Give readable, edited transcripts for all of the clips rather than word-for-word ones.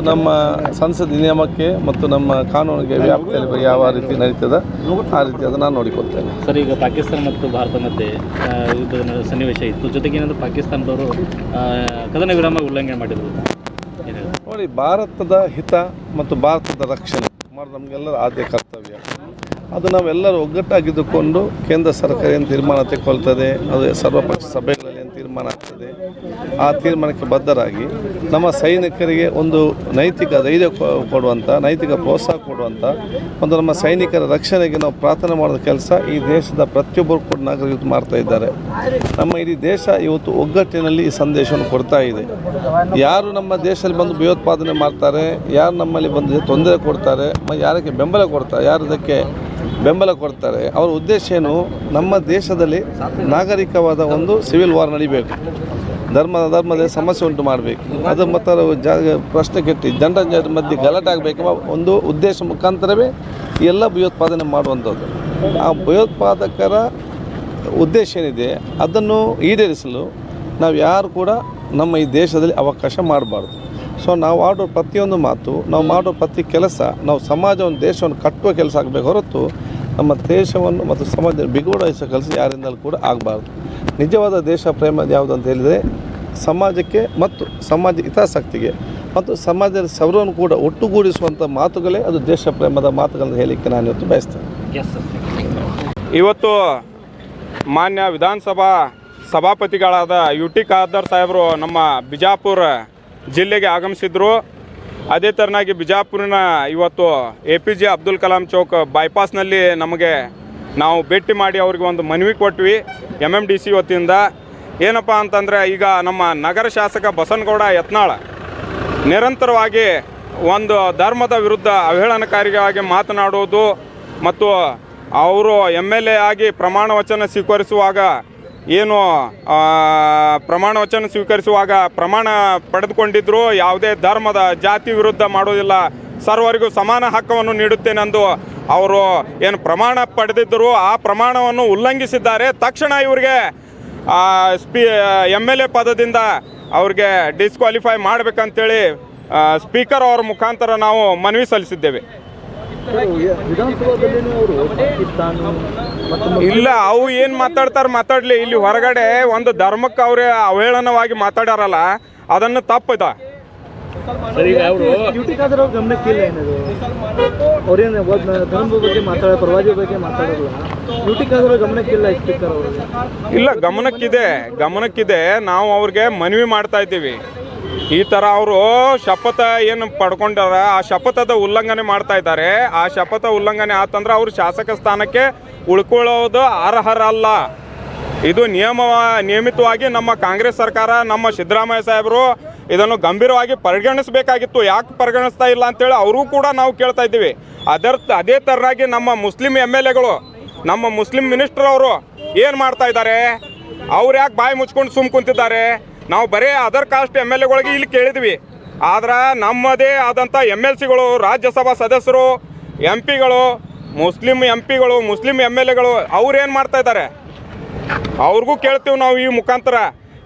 ನಮ್ಮ ಸಂಸತ್ ನಿಯಮಕ್ಕೆ ಮತ್ತು ನಮ್ಮ ಕಾನೂನಿಗೆ ವ್ಯಾಪ್ತಿಯಲ್ಲಿ ಯಾವ ರೀತಿ ನಡೀತದೆ ಆ ರೀತಿ ಅದನ್ನು ನಾನು ನೋಡಿಕೊಳ್ತೇನೆ. ಸರ್, ಈಗ ಪಾಕಿಸ್ತಾನ ಮತ್ತು ಭಾರತ ಮಧ್ಯೆ ಯುದ್ಧದ ಸನ್ನಿವೇಶ ಇತ್ತು. ಜೊತೆಗೆ ಏನಂದ್ರೆ ಪಾಕಿಸ್ತಾನದವರು ಕದನ ವಿರಾಮ ಉಲ್ಲಂಘನೆ ಮಾಡಿದರು. ನೋಡಿ, ಭಾರತದ ಹಿತ ಮತ್ತು ಭಾರತದ ರಕ್ಷಣೆ ಮಾಡೋದು ನಮಗೆಲ್ಲರ ಆದ್ಯ ಕರ್ತವ್ಯ. ಅದು ನಾವೆಲ್ಲರೂ ಒಗ್ಗಟ್ಟಾಗಿದ್ದುಕೊಂಡು ಕೇಂದ್ರ ಸರ್ಕಾರ ಏನು ತೀರ್ಮಾನ ತೆಗೆದುಕೊಳ್ತದೆ, ಅದು ಸರ್ವಪಕ್ಷ ಸಭೆಗಳಲ್ಲಿ ಏನು ತೀರ್ಮಾನ ಆಗ್ತದೆ, ಆ ತೀರ್ಮಾನಕ್ಕೆ ಬದ್ಧರಾಗಿ ನಮ್ಮ ಸೈನಿಕರಿಗೆ ಒಂದು ನೈತಿಕ ಧೈರ್ಯ ಕೊಡುವಂಥ, ನೈತಿಕ ಪ್ರೋತ್ಸಾಹ ಕೊಡುವಂಥ ಒಂದು ನಮ್ಮ ಸೈನಿಕರ ರಕ್ಷಣೆಗೆ ನಾವು ಪ್ರಾರ್ಥನೆ ಮಾಡೋದ ಕೆಲಸ ಈ ದೇಶದ ಪ್ರತಿಯೊಬ್ಬರು ಕೂಡ ನಾಗರಿಕರು ಮಾಡ್ತಾ ಇದ್ದಾರೆ. ನಮ್ಮ ಇಡೀ ದೇಶ ಇವತ್ತು ಒಗ್ಗಟ್ಟಿನಲ್ಲಿ ಈ ಸಂದೇಶವನ್ನು ಕೊಡ್ತಾ ಇದೆ. ಯಾರು ನಮ್ಮ ದೇಶದಲ್ಲಿ ಬಂದು ಭಯೋತ್ಪಾದನೆ ಮಾಡ್ತಾರೆ, ಯಾರು ನಮ್ಮಲ್ಲಿ ಬಂದು ತೊಂದರೆ ಕೊಡ್ತಾರೆ, ಯಾರಕ್ಕೆ ಬೆಂಬಲ ಕೊಡ್ತಾರೆ, ಯಾರದಕ್ಕೆ ಬೆಂಬಲ ಕೊಡ್ತಾರೆ, ಅವರ ಉದ್ದೇಶ ಏನು? ನಮ್ಮ ದೇಶದಲ್ಲಿ ನಾಗರಿಕವಾದ ಒಂದು ಸಿವಿಲ್ ವಾರ್ ನಡಿಬೇಕು, ಧರ್ಮದ ಸಮಸ್ಯೆ ಉಂಟು ಮಾಡಬೇಕು, ಅದು ಮತ್ತು ಪ್ರಶ್ನೆ ಕೆಟ್ಟಿ ಜನರ ಮಧ್ಯೆ ಗಲಾಟೆ ಆಗಬೇಕೆಂಬ ಒಂದು ಉದ್ದೇಶ ಮುಖಾಂತರವೇ ಎಲ್ಲ ಭಯೋತ್ಪಾದನೆ ಮಾಡುವಂಥದ್ದು. ಆ ಭಯೋತ್ಪಾದಕರ ಉದ್ದೇಶ ಏನಿದೆ ಅದನ್ನು ಈಡೇರಿಸಲು ನಾವು ಯಾರು ಕೂಡ ನಮ್ಮ ಈ ದೇಶದಲ್ಲಿ ಅವಕಾಶ ಮಾಡಬಾರ್ದು. ಸೊ ನಾವು ಆಡೋ ಪ್ರತಿಯೊಂದು ಮಾತು, ನಾವು ಮಾಡೋ ಪ್ರತಿ ಕೆಲಸ, ನಾವು ಸಮಾಜವನ್ನು, ದೇಶವನ್ನು ಕಟ್ಟುವ ಕೆಲಸ ಆಗಬೇಕು ಹೊರತು ನಮ್ಮ ದೇಶವನ್ನು ಮತ್ತು ಸಮಾಜವನ್ನು ಬಿಗುಡಾಯಿಸೋ ಕೆಲಸ ಯಾರಿಂದಲೂ ಕೂಡ ಆಗಬಾರ್ದು. ನಿಜವಾದ ದೇಶ ಪ್ರೇಮ ಯಾವುದು ಅಂತ ಹೇಳಿದರೆ ಸಮಾಜಕ್ಕೆ ಮತ್ತು ಸಮಾಜ ಹಿತಾಸಕ್ತಿಗೆ ಮತ್ತು ಸಮಾಜದ ಸರ್ವವನ್ನು ಕೂಡ ಒಟ್ಟುಗೂಡಿಸುವಂಥ ಮಾತುಗಳೇ ಅದು ದೇಶ ಪ್ರೇಮದ ಮಾತುಗಳನ್ನು ಹೇಳಲಿಕ್ಕೆ ನಾನು ಇವತ್ತು ಬಯಸ್ತೇನೆ. ಇವತ್ತು ಮಾನ್ಯ ವಿಧಾನಸಭಾ ಸಭಾಪತಿಗಳಾದ UT ಖಾದರ್ ಸಾಹೇಬರು ನಮ್ಮ ಬಿಜಾಪುರ ಜಿಲ್ಲೆಗೆ ಆಗಮಿಸಿದ್ರು. ಅದೇ ಥರನಾಗಿ ಬಿಜಾಪುರಿನ ಇವತ್ತು APJ ಅಬ್ದುಲ್ ಕಲಾಂ ಚೌಕ್ ಬೈಪಾಸ್ನಲ್ಲಿ ನಾವು ಭೇಟಿ ಮಾಡಿ ಅವ್ರಿಗೆ ಒಂದು ಮನವಿ ಕೊಟ್ವಿ MMDC ವತಿಯಿಂದ. ಏನಪ್ಪ ಅಂತಂದರೆ, ಈಗ ನಮ್ಮ ನಗರ ಶಾಸಕ ಬಸನಗೌಡ ಯತ್ನಾಳ್ ನಿರಂತರವಾಗಿ ಒಂದು ಧರ್ಮದ ವಿರುದ್ಧ ಅವಹೇಳನಕಾರಿಯಾಗಿ ಮಾತನಾಡುವುದು ಮತ್ತು ಅವರು MLA ಆಗಿ ಪ್ರಮಾಣ ವಚನ ಸ್ವೀಕರಿಸುವಾಗ ಪ್ರಮಾಣ ಪಡೆದುಕೊಂಡಿದ್ದರು. ಯಾವುದೇ ಧರ್ಮದ ಜಾತಿ ವಿರುದ್ಧ ಮಾಡೋದಿಲ್ಲ, ಸರ್ವರಿಗೂ ಸಮಾನ ಹಕ್ಕನ್ನು ನೀಡುತ್ತೇನೆಂದು ಅವರು ಏನು ಪ್ರಮಾಣ ಪಡೆದಿದ್ದರು, ಆ ಪ್ರಮಾಣವನ್ನು ಉಲ್ಲಂಘಿಸಿದ್ದಾರೆ. ತಕ್ಷಣ ಇವರಿಗೆ MLA ಪದದಿಂದ ಅವ್ರಿಗೆ ಡಿಸ್ಕ್ವಾಲಿಫೈ ಮಾಡಬೇಕಂತೇಳಿ ಸ್ಪೀಕರ್ ಅವರ ಮುಖಾಂತರ ನಾವು ಮನವಿ ಸಲ್ಲಿಸಿದ್ದೇವೆ. ಇಲ್ಲ, ಅವು ಏನು ಮಾತಾಡಲಿ. ಇಲ್ಲಿ ಹೊರಗಡೆ ಒಂದು ಧರ್ಮಕ್ಕೆ ಅವರೇ ಅವಹೇಳನವಾಗಿ ಮಾತಾಡ್ಯಾರಲ್ಲ, ಅದನ್ನು ತಪ್ಪಿದ. ಇಲ್ಲ, ಗಮನಕ್ಕಿದೆ. ನಾವು ಅವ್ರಿಗೆ ಮನವಿ ಮಾಡ್ತಾ ಇದ್ದೀವಿ. ಈ ಥರ ಅವರು ಶಪಥ ಏನು ಪಡ್ಕೊಂಡಾರ, ಆ ಶಪಥದ ಉಲ್ಲಂಘನೆ ಮಾಡ್ತಾ ಇದ್ದಾರೆ. ಆ ಶಪಥ ಉಲ್ಲಂಘನೆ ಆತಂದ್ರೆ ಅವರು ಶಾಸಕ ಸ್ಥಾನಕ್ಕೆ ಉಳ್ಕೊಳ್ಳೋದು ಅರ್ಹರಲ್ಲ. ಇದು ನಿಯಮಿತವಾಗಿ ನಮ್ಮ ಕಾಂಗ್ರೆಸ್ ಸರ್ಕಾರ, ನಮ್ಮ ಸಿದ್ದರಾಮಯ್ಯ ಸಾಹೇಬರು ಇದನ್ನು ಗಂಭೀರವಾಗಿ ಪರಿಗಣಿಸಬೇಕಾಗಿತ್ತು. ಯಾಕೆ ಪರಿಗಣಿಸ್ತಾ ಇಲ್ಲ ಅಂತೇಳಿ ಅವರು ಕೂಡ ನಾವು ಕೇಳ್ತಾ ಇದ್ದೀವಿ. ಅದೇ ಥರನಾಗಿ ನಮ್ಮ ಮುಸ್ಲಿಂ MLAಗಳು, ನಮ್ಮ ಮುಸ್ಲಿಂ ಮಿನಿಸ್ಟರ್ ಅವರು ಏನು ಮಾಡ್ತಾ ಇದ್ದಾರೆ? ಅವ್ರು ಯಾಕೆ ಬಾಯಿ ಮುಚ್ಕೊಂಡು ಸುಮ್ ಕುಂತಿದ್ದಾರೆ? ನಾವು ಬರೀ ಅದರ್ ಕಾಸ್ಟ್ MLAಗಳಿಗೆ ಇಲ್ಲಿ ಕೇಳಿದ್ವಿ. ಆದ್ರೆ ನಮ್ಮದೇ ಆದಂಥ MLCಗಳು, ರಾಜ್ಯಸಭಾ ಸದಸ್ಯರು, MP ಗಳು, ಮುಸ್ಲಿಂ MP ಗಳು, ಮುಸ್ಲಿಂ MLAಗಳು ಅವ್ರೇನು ಮಾಡ್ತಾ ಇದ್ದಾರೆ? ಅವ್ರಿಗೂ ಕೇಳ್ತೀವಿ ನಾವು ಈ ಮುಖಾಂತರ.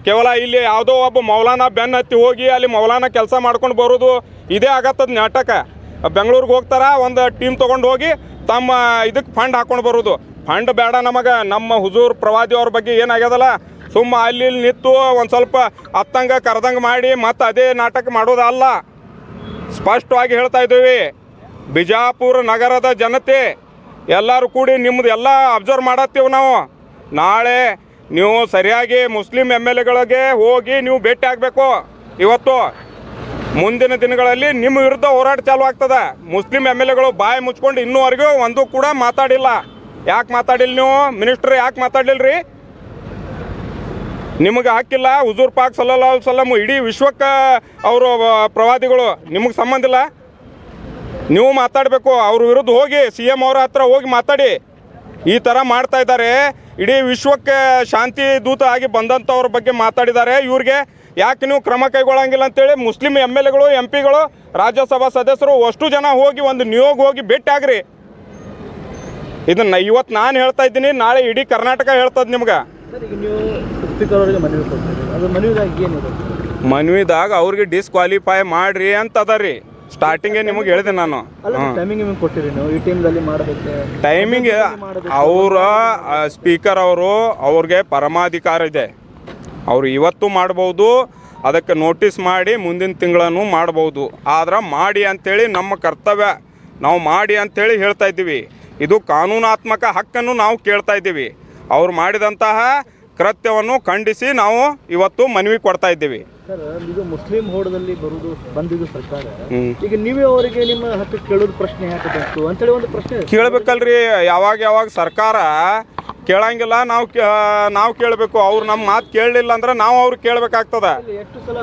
ಕೇವಲ ಇಲ್ಲಿ ಯಾವುದೋ ಒಬ್ಬ ಮೌಲಾನಾ ಬೆನ್ನ ಹತ್ತಿ ಹೋಗಿ ಅಲ್ಲಿ ಮೌಲಾನಾ ಕೆಲಸ ಮಾಡ್ಕೊಂಡು ಬರೋದು ಇದೇ ಆಗತ್ತದ ನಾಟಕ. ಬೆಂಗಳೂರಿಗೆ ಹೋಗ್ತಾರ, ಒಂದು ಟೀಮ್ ತೊಗೊಂಡು ಹೋಗಿ ತಮ್ಮ ಇದಕ್ಕೆ ಫಂಡ್ ಹಾಕ್ಕೊಂಡು ಬರೋದು. ಫಂಡ್ ಬೇಡ ನಮಗೆ. ನಮ್ಮ ಹುಜೂರ್ ಪ್ರವಾದಿಯವ್ರ ಬಗ್ಗೆ ಏನಾಗ್ಯದಲ್ಲ, ಸುಮ್ಮ ಅಲ್ಲಿ ನಿಂತು ಒಂದು ಸ್ವಲ್ಪ ಹತ್ತಂಗೆ ಕರೆದಂಗೆ ಮಾಡಿ ಮತ್ತು ಅದೇ ನಾಟಕ ಮಾಡೋದಲ್ಲ. ಸ್ಪಷ್ಟವಾಗಿ ಹೇಳ್ತಾ ಇದ್ದೀವಿ, ಬಿಜಾಪುರ ನಗರದ ಜನತೆ ಎಲ್ಲರೂ ಕೂಡಿ ನಿಮ್ಮದು ಎಲ್ಲ ಅಬ್ಸರ್ವ್ ಮಾಡತ್ತೀವಿ ನಾವು. ನಾಳೆ ನೀವು ಸರಿಯಾಗಿ ಮುಸ್ಲಿಂ MLAಗಳಿಗೆ ಹೋಗಿ ನೀವು ಭೇಟಿ ಆಗಬೇಕು. ಇವತ್ತು ಮುಂದಿನ ದಿನಗಳಲ್ಲಿ ನಿಮ್ಮ ವಿರುದ್ಧ ಹೋರಾಟ ಚಾಲು ಆಗ್ತದೆ. ಮುಸ್ಲಿಂ MLAಗಳು ಬಾಯಿ ಮುಚ್ಕೊಂಡು ಇನ್ನೂವರೆಗೂ ಒಂದು ಕೂಡ ಮಾತಾಡಿಲ್ಲ. ಯಾಕೆ ಮಾತಾಡಿಲ್ಲ ನೀವು? ಮಿನಿಸ್ಟ್ರ್ ಯಾಕೆ ಮಾತಾಡಲಿಲ್ಲ ರೀ? ನಿಮಗೆ ಹಕ್ಕಿಲ್ಲ? ಹುಜೂರ್ ಪಾಕ್ ಸಲ್ಲಲ್ಲಾಹು ಅಲೈಹಿ ವಸಲ್ಲಂ ಇಡೀ ವಿಶ್ವಕ್ಕೆ ಅವರು ಪ್ರವಾದಿಗಳು, ನಿಮಗೆ ಸಂಬಂಧ ಇಲ್ಲ? ನೀವು ಮಾತಾಡಬೇಕು. ಅವ್ರ ವಿರುದ್ಧ ಹೋಗಿ CM ಅವರ ಹತ್ರ ಹೋಗಿ ಮಾತಾಡಿ. ಈ ಥರ ಮಾಡ್ತಾ ಇದ್ದಾರೆ. ಇಡೀ ವಿಶ್ವಕ್ಕೆ ಶಾಂತಿ ದೂತ ಆಗಿ ಬಂದಂಥವ್ರ ಬಗ್ಗೆ ಮಾತಾಡಿದ್ದಾರೆ. ಇವ್ರಿಗೆ ಯಾಕೆ ನೀವು ಕ್ರಮ ಕೈಗೊಳ್ಳಂಗಿಲ್ಲ ಅಂತೇಳಿ ಮುಸ್ಲಿಂ MLAಗಳು, MP ಗಳು, ರಾಜ್ಯಸಭಾ ಸದಸ್ಯರು ಅಷ್ಟು ಜನ ಹೋಗಿ ಒಂದು ನಿಯೋಗ ಹೋಗಿ ಭೇಟಿ ಆಗ್ರಿ. ಇದನ್ನು ಇವತ್ತು ನಾನು ಹೇಳ್ತಾ ಇದ್ದೀನಿ, ನಾಳೆ ಇಡೀ ಕರ್ನಾಟಕ ಹೇಳ್ತದೆ ನಿಮ್ಗೆ. ಸ್ಪೀಕರ್ ಅವರಿಗೆ ಮನವಿ ಕೊಡ್ತೀವಿ, ಅದು ಮನವಿಗಾಗಿ ಏನಿದೆ? ಮನ್ವಿದಾಗ ಅವ್ರಿಗೆ ಡಿಸ್ಕ್ವಾಲಿಫೈ ಮಾಡ್ರಿ ಅಂತ ಅದ ರೀ. ಸ್ಟಾರ್ಟಿಂಗೇ ನಿಮಗೆ ಹೇಳಿದೆ ನಾನು. ಟೈಮಿಂಗ್ ಕೊಟ್ಟಿರಿ ನೀವು ಈ ಟೈಮ್ದಲ್ಲಿ ಮಾಡಬೇಕು ಟೈಮಿಂಗ್ ಅವರ ಸ್ಪೀಕರ್ ಅವ್ರಿಗೆ ಪರಮಾಧಿಕಾರ ಇದೆ. ಅವರು ಇವತ್ತು ಮಾಡ್ಬೋದು, ಅದಕ್ಕೆ ನೋಟಿಸ್ ಮಾಡಿ ಮುಂದಿನ ತಿಂಗಳನ್ನು ಮಾಡ್ಬೋದು. ಆದ್ರೆ ಮಾಡಿ ಅಂಥೇಳಿ ನಮ್ಮ ಕರ್ತವ್ಯ, ನಾವು ಮಾಡಿ ಅಂಥೇಳಿ ಹೇಳ್ತಾ ಇದ್ದೀವಿ. ಇದು ಕಾನೂನಾತ್ಮಕ ಹಕ್ಕನ್ನು ನಾವು ಕೇಳ್ತಾ ಇದ್ದೀವಿ. ಅವ್ರು ಮಾಡಿದಂತಹ ಕೃತ್ಯವನ್ನು ಖಂಡಿಸಿ ನಾವು ಇವತ್ತು ಮನವಿ ಕೊಡ್ತಾ ಇದ್ದೀವಿ. ಸರ್, ಇದು ಮುಸ್ಲಿಂ ಹೋಡದಲ್ಲಿ ಬಂದಿದ್ದು ಸರ್ಕಾರ, ಈಗ ನೀವೇ ಅವರಿಗೆ ನಿಮ್ಮ ಹಕ್ಕು ಕೇಳೋದು ಪ್ರಶ್ನೆ ಯಾಕೆ ಬಂತು ಅಂತೇಳಿ ಒಂದು ಪ್ರಶ್ನೆ ಕೇಳಬೇಕಲ್ರಿ. ಯಾವಾಗ ಸರ್ಕಾರ ಕೇಳಂಗಿಲ್ಲ, ನಾವು ಕೇಳಬೇಕು. ಅವ್ರು ನಮ್ಮ ಮಾತು ಕೇಳಲಿಲ್ಲ ಅಂದ್ರೆ ನಾವು ಅವ್ರಿಗೆ ಕೇಳಬೇಕಾಗ್ತದ. ಎಷ್ಟು ಸಲ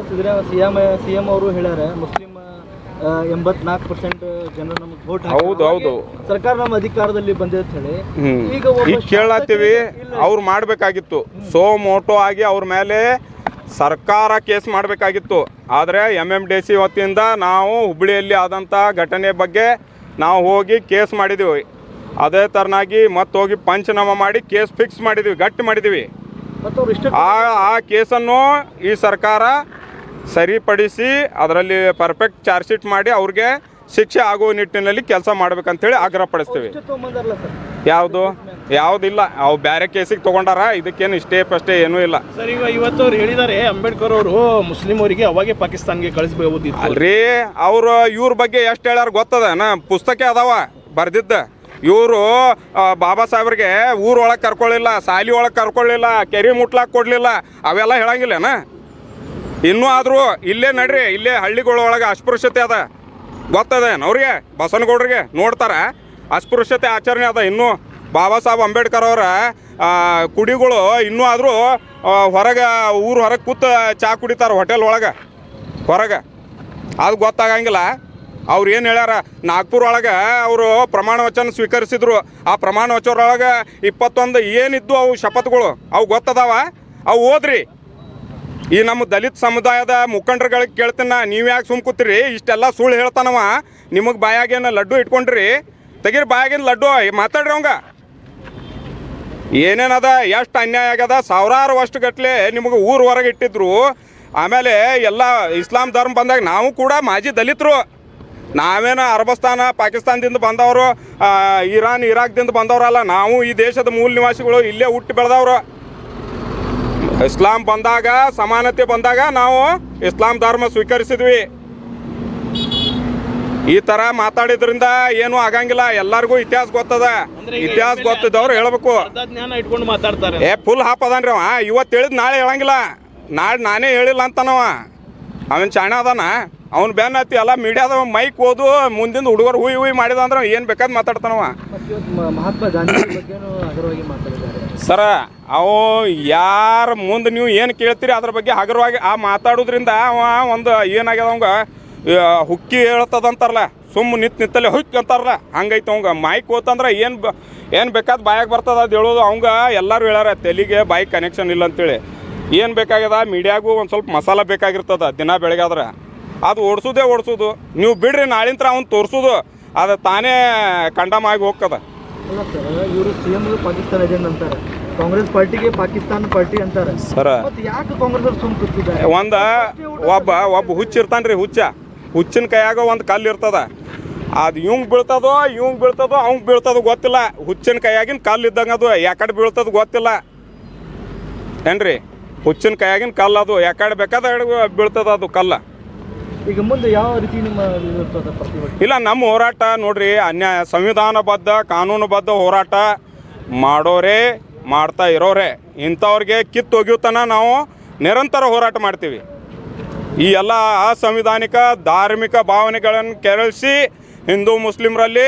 ಸಿಎಂ ಅವರು ಹೇಳ್ಯಾರ ಮುಸ್ಲಿಂ 84% ಜನರು ನಮಗೆ ವೋಟ್ ಹೌದು ಸರ್ಕಾರ ನಮ್ಮ ಅಧಿಕಾರದಲ್ಲಿ ಬಂದಿದೆ ಅಂತ ಹೇಳಿ ಈಗ ಕೇಳತ್ತೀವಿ. ಅವ್ರು ಮಾಡಬೇಕಾಗಿತ್ತು ಸೋ ಮೋಟೋ ಆಗಿ ಅವ್ರ ಮೇಲೆ ಸರ್ಕಾರ ಕೇಸ್ ಮಾಡಬೇಕಾಗಿತ್ತು. ಆದರೆ MMDC ವತಿಯಿಂದ ನಾವು ಹುಬ್ಬಳ್ಳಿಯಲ್ಲಿ ಆದಂಥ ಘಟನೆ ಬಗ್ಗೆ ನಾವು ಹೋಗಿ ಕೇಸ್ ಮಾಡಿದ್ದೀವಿ. ಅದೇ ಥರನಾಗಿ ಮತ್ತೆ ಹೋಗಿ ಪಂಚನಾಮ ಮಾಡಿ ಕೇಸ್ ಫಿಕ್ಸ್ ಮಾಡಿದ್ದೀವಿ, ಗಟ್ಟಿ ಮಾಡಿದ್ದೀವಿ. ಆ ಕೇಸನ್ನು ಈ ಸರ್ಕಾರ ಸರಿಪಡಿಸಿ ಅದರಲ್ಲಿ ಪರ್ಫೆಕ್ಟ್ ಚಾರ್ಜ್ ಶೀಟ್ ಮಾಡಿ ಅವ್ರಿಗೆ ಶಿಕ್ಷೆ ಆಗುವ ನಿಟ್ಟಿನಲ್ಲಿ ಕೆಲಸ ಮಾಡ್ಬೇಕಂತೇಳಿ ಆಗ್ರಹ ಪಡಿಸ್ತೀವಿ. ಯಾವುದಿಲ್ಲ, ಅವು ಬೇರೆ ಕೇಸಿಗೆ ತೊಗೊಂಡಾರ, ಇದಕ್ಕೇನು ಅಷ್ಟೇ ಏನೂ ಇಲ್ಲ ಸರ್. ಇವತ್ತು ಅವ್ರು ಹೇಳಿದ್ದಾರೆ ಅಂಬೇಡ್ಕರ್ ಅವರು ಮುಸ್ಲಿಂ ಅವರಿಗೆ ಅವಾಗೆ ಪಾಕಿಸ್ತಾನ್ಗೆ ಕಳಿಸ್ಬಹುದು ಅಲ್ರಿ. ಅವರು ಇವ್ರ ಬಗ್ಗೆ ಎಷ್ಟು ಹೇಳ್ಯಾರ ಗೊತ್ತದ? ಪುಸ್ತಕ ಅದಾವ ಬರ್ದಿದ್ದ. ಇವರು ಬಾಬಾ ಸಾಹೇಬ್ರಿಗೆ ಊರೊಳಗೆ ಕರ್ಕೊಳ್ಳಿಲ್ಲ, ಸಾಲಿ ಒಳಗೆ ಕರ್ಕೊಳ್ಳಿಲ್ಲ, ಕೆರೆ ಮುಟ್ಲಾಕ್ ಕೊಡಲಿಲ್ಲ, ಅವೆಲ್ಲ ಹೇಳಂಗಿಲ್ಲನ? ಇನ್ನೂ ಆದರೂ ಇಲ್ಲೇ ನಡ್ರಿ, ಇಲ್ಲೇ ಹಳ್ಳಿಗಳೊಳಗೆ ಅಸ್ಪೃಶ್ಯತೆ ಅದ ಗೊತ್ತದೇನು ಅವ್ರಿಗೆ? ಬಸವನಗೌಡ್ರಿಗೆ ನೋಡ್ತಾರ ಅಸ್ಪೃಶ್ಯತೆ ಆಚರಣೆ ಅದ. ಇನ್ನೂ ಬಾಬಾ ಸಾಹೇಬ್ ಅಂಬೇಡ್ಕರ್ ಅವರ ಕುಡಿಗಳು ಇನ್ನೂ ಆದರೂ ಹೊರಗೆ ಹೊರಗೆ ಕೂತು ಚಾ ಕುಡಿತಾರೆ ಹೋಟೆಲ್ ಒಳಗೆ ಹೊರಗೆ. ಅದು ಗೊತ್ತಾಗಂಗಿಲ್ಲ. ಅವ್ರು ಏನು ಹೇಳ್ಯಾರ, ನಾಗ್ಪುರ ಒಳಗೆ ಅವರು ಪ್ರಮಾಣ ವಚನ ಸ್ವೀಕರಿಸಿದ್ರು. ಆ ಪ್ರಮಾಣ ವಚನೊಳಗೆ 21 ಏನಿದ್ದು ಅವು ಶಪಥಗಳು ಅವು ಗೊತ್ತದಾವ, ಅವು ಓದ್ರಿ. ಈ ನಮ್ಮ ದಲಿತ ಸಮುದಾಯದ ಮುಖಂಡರುಗಳಿಗೆ ಕೇಳ್ತೀನ, ನೀವು ಯಾಕೆ ಸುಮ್ ಕೂತೀರಿ? ಇಷ್ಟೆಲ್ಲ ಸುಳ್ಳು ಹೇಳ್ತಾನವ. ನಿಮಗೆ ಬಾಯಾಗೇನು ಲಡ್ಡು ಇಟ್ಕೊಂಡ್ರಿ? ತೆಗೀರಿ ಬಾಯಾಗಿನ ಲಡ್ಡು, ಮಾತಾಡ್ರಿ ಅವಂಗ. ಏನೇನದ, ಎಷ್ಟು ಅನ್ಯಾಯ ಆಗ್ಯದ. ಸಾವಿರಾರು ವರ್ಷಗಟ್ಟಲೆ ನಿಮಗೆ ಊರು ಹೊರಗೆ ಇಟ್ಟಿದ್ರು. ಆಮೇಲೆ ಎಲ್ಲ ಇಸ್ಲಾಂ ಧರ್ಮ ಬಂದಾಗ ನಾವು ಕೂಡ ಮಾಜಿ ದಲಿತರು. ನಾವೇನು ಅರಬಸ್ತಾನ ಪಾಕಿಸ್ತಾನದಿಂದ ಬಂದವರು, ಇರಾನ್ ಇರಾಕ್ದಿಂದ ಬಂದವರಲ್ಲ. ನಾವು ಈ ದೇಶದ ಮೂಲ ನಿವಾಸಿಗಳು, ಇಲ್ಲೇ ಹುಟ್ಟಿ ಬೆಳೆದವರು. ಇಸ್ಲಾಂ ಬಂದಾಗ, ಸಮಾನತೆ ಬಂದಾಗ ನಾವು ಇಸ್ಲಾಂ ಧರ್ಮ ಸ್ವೀಕರಿಸಿದ್ವಿ. ಈ ಥರ ಮಾತಾಡಿದ್ರಿಂದ ಏನೂ ಆಗಂಗಿಲ್ಲ. ಎಲ್ಲರಿಗೂ ಇತಿಹಾಸ ಗೊತ್ತದ. ಇತಿಹಾಸ ಗೊತ್ತಿದ್ದವ್ರು ಹೇಳ್ಬೇಕು. ಇಟ್ಕೊಂಡು ಮಾತಾಡ್ತಾರೆ. ಫುಲ್ ಹಾಪದಾನ್ರಿ ಅವ. ಇವತ್ತು ಹೇಳಿದ್ ನಾಳೆ ಹೇಳಂಗಿಲ್ಲ. ನಾನೇ ಹೇಳಿಲ್ಲ ಅಂತನವ. ಅವನ್ ಚಾಣ ಅದಾನ. ಅವ್ನು ಬೆನ್ನ ಹತ್ತಿ ಎಲ್ಲ ಮೀಡಿಯಾದ ಮೈಕ್ ಓದು ಮುಂದಿನ ಹುಡುಗರು ಹುಯ್ ಮಾಡಿದ ಅಂದ್ರೆ ಏನು ಬೇಕಾದ್ ಮಾತಾಡ್ತಾನವ. ಮಹಾತ್ಮ ಗಾಂಧಿ ಬಗ್ಗೆನೂ ಹಗುರವಾಗಿ ಮಾತಾಡಿದ್ದಾರೆ ಸರ. ಅವು ಯಾರ ಮುಂದೆ ನೀವು ಏನು ಕೇಳ್ತೀರಿ ಅದ್ರ ಬಗ್ಗೆ ಹಗುರವಾಗಿ ಮಾತಾಡೋದ್ರಿಂದ ಅವ ಒಂದು ಏನಾಗ್ಯದ ಅವಂಗ ಹುಕ್ಕಿ ಹೇಳ್ತದಂತಾರಲ್ಲ, ನಿತ್ತಲ್ಲೇ ಹುಕ್ಕಿ ಅಂತಾರಲ್ಲ, ಹಂಗೈತೆ ಅವಂಗ. ಮೈಕ್ ಓತಂದ್ರೆ ಏನು ಬೇಕಾದ ಬಾಯಾಗ ಬರ್ತದ ಅದು ಹೇಳೋದು. ಅವಂಗ ಎಲ್ಲರೂ ಹೇಳ್ಯಾರ ತೆಲಿಗೆ ಬಾಯಿ ಕನೆಕ್ಷನ್ ಇಲ್ಲ ಅಂತೇಳಿ. ಏನು ಬೇಕಾಗ್ಯದ, ಮೀಡಿಯಾಗೂ ಒಂದು ಸ್ವಲ್ಪ ಮಸಾಲ ಬೇಕಾಗಿರ್ತದ ದಿನ ಬೆಳಗಾದ್ರೆ. ಅದು ಓಡಿಸೋದು ನೀವು ಬಿಡ್ರಿ. ನಾಳಿಂತ್ರ ಅವ್ನು ತೋರಿಸೋದು ಅದು ತಾನೇ ಕಂಡಮ್ ಆಗಿ ಹೋಗ್ತದ. ಅಲ್ಲ ಸರ್, ಇವರು ಸಿಎಂ ಪಾಕಿಸ್ತಾನ ಏಜೆಂಟ್ ಅಂತಾರೆ, ಕಾಂಗ್ರೆಸ್ ಪಾರ್ಟಿಗೆ ಪಾಕಿಸ್ತಾನ ಪಾರ್ಟಿ ಅಂತಾರೆ ಸರ. ಯಾಕೆ ಕಾಂಗ್ರೆಸ್ ಸುಮ್ ಕೂತಿದ್ದಾರೆ? ಒಬ್ಬ ಹುಚ್ಚ ಇರ್ತಾನ್ರಿ. ಹುಚ್ಚಿನ ಕೈಯಾಗ ಒಂದು ಕಲ್ಲು ಇರ್ತದ. ಅದು ಇವಂಗೆ ಬೀಳ್ತದೋ ಅವ್ಗೆ ಬೀಳ್ತದೋ ಗೊತ್ತಿಲ್ಲ. ಹುಚ್ಚಿನ ಕೈಯಾಗಿನ ಕಲ್ಲು ಇದ್ದಂಗೆ ಅದು ಯಾಕಡೆ ಬೀಳ್ತದ ಗೊತ್ತಿಲ್ಲ ಏನ್ರಿ? ಹುಚ್ಚಿನ ಕೈಯಾಗಿನ ಕಲ್ಲು ಅದು ಯಾಕಡೆ ಬೇಕಾದ ಬೀಳ್ತದ ಅದು ಕಲ್ಲ. ಈಗ ಮುಂದೆ ಯಾವ ರೀತಿ ನಿಮ್ಮ ಇಲ್ಲ, ನಮ್ಮ ಹೋರಾಟ ನೋಡ್ರಿ, ಅನ್ಯಾಯ ಸಂವಿಧಾನಬದ್ಧ ಕಾನೂನುಬದ್ಧ ಹೋರಾಟ ಮಾಡೋರೇ, ಮಾಡ್ತಾ ಇರೋರೇ. ಇಂಥವ್ರಿಗೆ ಕಿತ್ತು ಒಗೆಯುತ್ತಾನ ನಾವು ನಿರಂತರ ಹೋರಾಟ ಮಾಡ್ತೀವಿ. ಈ ಎಲ್ಲ ಅಸಂವಿಧಾನಿಕ ಧಾರ್ಮಿಕ ಭಾವನೆಗಳನ್ನು ಕೆರಳಿಸಿ ಹಿಂದೂ ಮುಸ್ಲಿಮರಲ್ಲಿ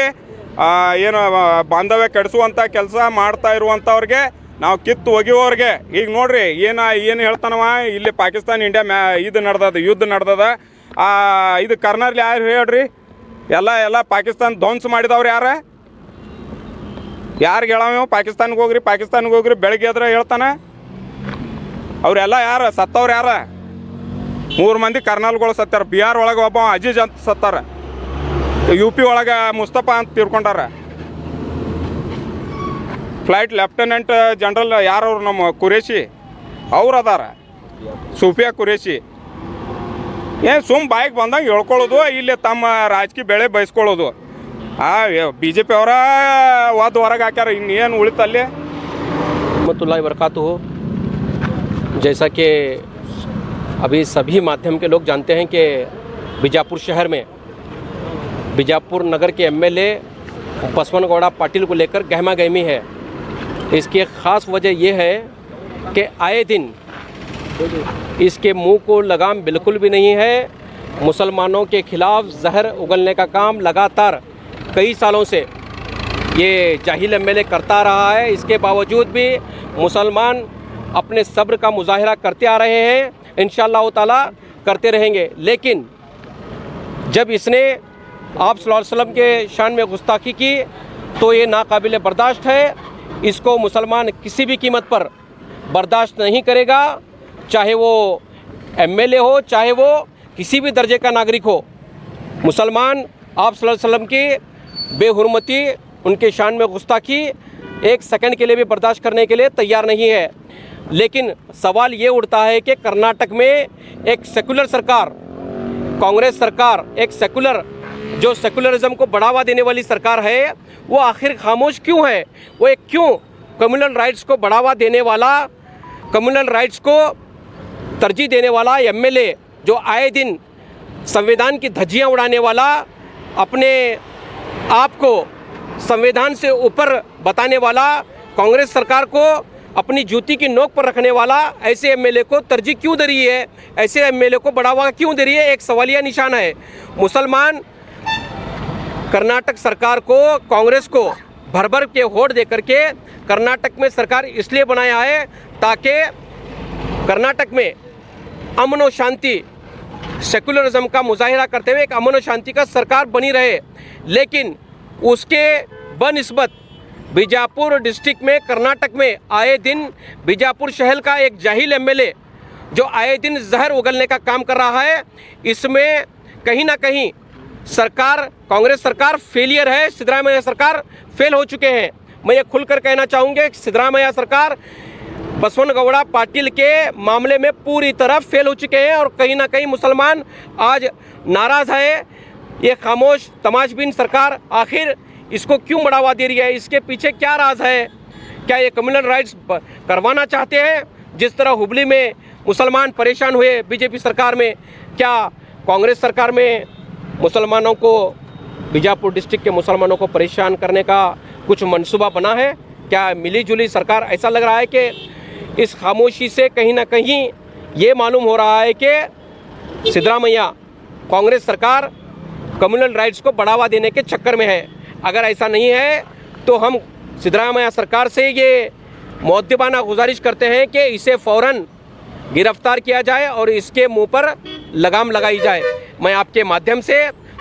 ಏನು ಬಾಂಧವ್ಯ ಕೆಡಿಸುವಂಥ ಕೆಲಸ ಮಾಡ್ತಾ ಇರುವಂಥವ್ರಿಗೆ ನಾವು ಕಿತ್ತು ಒಗೆಯೋರಿಗೆ. ಈಗ ನೋಡ್ರಿ ಏನು ಹೇಳ್ತಾನವ, ಇಲ್ಲಿ ಪಾಕಿಸ್ತಾನ ಇಂಡಿಯಾ ಇದು ನಡೆದದ, ಯುದ್ಧ ನಡೆದದ. ಇದು ಕರ್ನಾಟಕ ಯಾರು ಹೇಳ್ರಿ? ಎಲ್ಲ ಪಾಕಿಸ್ತಾನ ಧ್ವಂಸ ಮಾಡಿದವ್ರು ಯಾರಿಗೆ ಹೇಳವ? ಪಾಕಿಸ್ತಾನಿಗೆ ಹೋಗ್ರಿ ಬೆಳಗ್ಗೆ ಎದ್ರೆ ಹೇಳ್ತಾನೆ. ಅವರೆಲ್ಲ ಯಾರು ಸತ್ತವ್ರು? 3 ಮಂದಿ ಕರ್ನಲ್ಗಳು ಸತ್ತಾರ. ಬಿಹಾರ್ ಒಳಗೆ ಒಬ್ಬ ಅಜೀಜ್ ಅಂತ ಸತ್ತಾರ. UP ಒಳಗೆ ಮುಸ್ತಫಾ ಅಂತ ತೀರ್ಕೊಂಡಾರ. ಫ್ಲೈಟ್ ಲೆಫ್ಟಿನೆಂಟ್ ಜನರಲ್ ಯಾರವ್ರು? ನಮ್ಮ ಕುರೇಶಿ ಅವ್ರು ಅದಾರ, ಸೂಫಿಯಾ ಕುರೇಶಿ. ಏನು ಸುಮ್ಮ ಬಾಯಿಗೆ ಬಂದಂಗೆ ಹೇಳ್ಕೊಳ್ಳೋದು, ಇಲ್ಲಿ ತಮ್ಮ ರಾಜಕೀಯ ಬೆಳೆ ಬಯಸ್ಕೊಳ್ಳೋದು. BJP ಅವರ ವಾದ ಹೊರಗೆ ಹಾಕ್ಯಾರ, ಇನ್ನೇನು ಉಳಿತಲ್ಲಿ. रहमतुल्लाहि वबरकातुहू। जैसा कि अभी सभी माध्यम के लोग जानते हैं कि बीजापुर शहर में बीजापुर नगर के MLA बसवन गौड़ा पाटिल को लेकर गहमा गहमी है। इसकी एक ख़ास वजह यह है कि आए दिन इसके मुंह को लगाम बिल्कुल भी नहीं है। मुसलमानों के खिलाफ जहर उगलने का काम लगातार कई सालों से ये जाहिल MLA करता रहा है। इसके बावजूद भी मुसलमान अपने सब्र का मुजाहिरा करते आ रहे हैं, इंशाअल्लाह ताला करते रहेंगे। लेकिन जब इसने आप सल्लल्लाहु अलैहि वसल्लम के शान में गुस्ताखी की तो ये नाकाबिल बर्दाश्त है। इसको मुसलमान किसी भी कीमत पर बर्दाश्त नहीं करेगा, चाहे वो MLA हो, चाहे वो किसी भी दर्जे का नागरिक हो। मुसलमान आप सल्लल्लाहु अलैहि वसल्लम की बेहुरमती, उनके शान में गुस्ताखी एक सेकंड के लिए भी बर्दाश्त करने के लिए तैयार नहीं है। लेकिन सवाल ये उठता है कि कर्नाटक में एक सेकुलर सरकार, कांग्रेस सरकार, एक सेकुलर जो सेकुलरिज्म को बढ़ावा देने वाली सरकार है, वो आखिर खामोश क्यों है? वो एक क्यों कम्युनल राइट्स को बढ़ावा देने वाला, कम्युनल राइट्स को तरजीह देने वाला MLA जो आए दिन संविधान की धज्जियाँ उड़ाने वाला, अपने आप को संविधान से ऊपर बताने वाला, कांग्रेस सरकार को अपनी जूती की नोक पर रखने वाला, ऐसे MLA को तरजीह क्यों दे रही है? ऐसे MLA को बढ़ावा क्यों दे रही है? एक सवालिया निशान है। मुसलमान कर्नाटक सरकार को, कांग्रेस को भर भर के वोट दे करके कर्नाटक में सरकार इसलिए बनाया है ताकि कर्नाटक में अमन और शांति, सेकुलरिज्म का मुजाहिरा करते हुए एक अमन और शांति का सरकार बनी रहे। लेकिन उसके बनिस्बत बीजापुर डिस्ट्रिक्ट में, कर्नाटक में आए दिन बीजापुर शहर का एक जाहिल MLA जो आए दिन जहर उगलने का काम कर रहा है, इसमें कहीं ना कहीं सरकार, कांग्रेस सरकार फेलियर है। सिद्धरामैया सरकार फेल हो चुके हैं। मैं ये खुलकर कहना चाहूँगा कि सिद्धरामैया सरकार बसवन गौड़ा पाटिल के मामले में पूरी तरह फेल हो चुके हैं और कहीं ना कहीं मुसलमान आज नाराज़ है। ये खामोश तमाशबीन सरकार आखिर इसको क्यों बढ़ावा दे रही है? इसके पीछे क्या राज है? क्या ये कम्युनल राइट्स करवाना चाहते हैं? जिस तरह हुबली में मुसलमान परेशान हुए BJP सरकार में, क्या कांग्रेस सरकार में मुसलमानों को, बीजापुर डिस्ट्रिक्ट के मुसलमानों को परेशान करने का कुछ मंसूबा बना है? क्या मिली जुली सरकार? ऐसा लग रहा है कि इस खामोशी से कहीं ना कहीं ये मालूम हो रहा है कि सिद्धरामैया कांग्रेस सरकार कम्युनल राइट्स को बढ़ावा देने के चक्कर में है। अगर ऐसा नहीं है तो हम सिद्धरामैया सरकार से ये मुअद्दिबाना गुजारिश करते हैं कि इसे फ़ौरन गिरफ्तार किया जाए और इसके मुंह पर लगाम लगाई जाए। मैं आपके माध्यम से,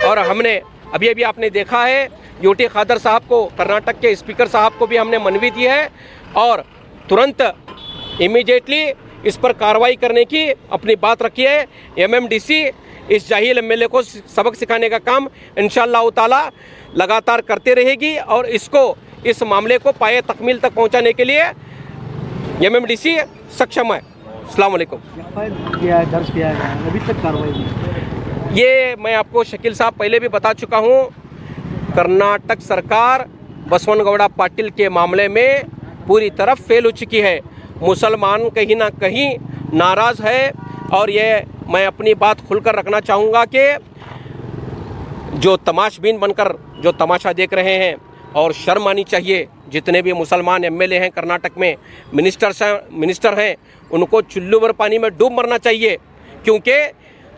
और हमने अभी अभी आपने देखा है UT खादर साहब को, कर्नाटक के स्पीकर साहब को भी हमने मनवी दी है और तुरंत इमीडिएटली इस पर कार्रवाई करने की अपनी बात रखी है। MMDC इस जाहिल MLA को सबक सिखाने का काम इंशाअल्लाह ताला लगातार करते रहेगी और इसको, इस मामले को पाए तकमील तक पहुंचाने के लिए MMDC सक्षम है। अस्सलाम वालेकुम। FIR दर्ज किया है, अभी तक कार्रवाई नहीं। ये मैं आपको शकील साहब पहले भी बता चुका हूँ, कर्नाटक सरकार बसवन गौड़ा पाटिल के मामले में पूरी तरह फेल हो चुकी है। मुसलमान कहीं ना कहीं नाराज़ है और ये मैं अपनी बात खुलकर रखना चाहूँगा कि जो तमाशबीन बनकर जो तमाशा देख रहे हैं, और शर्म आनी चाहिए जितने भी मुसलमान MLA हैं कर्नाटक में, मिनिस्टर हैं, उनको चुल्लू भर पानी में डूब मरना चाहिए। क्योंकि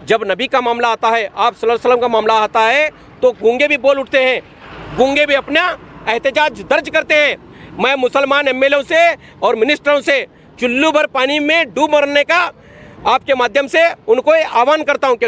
जब नबी का मामला आता है, आप सल्लल्लाहु अलैहि वसल्लम का मामला आता है, तो गूंगे भी बोल उठते हैं, गूंगे भी अपना एहतजाज दर्ज करते हैं। मैं मुसलमान MLA से और मिनिस्टरों से चुल्लू भर पानी में डूब मरने का आपके माध्यम से उनको आह्वान करता हूँ कि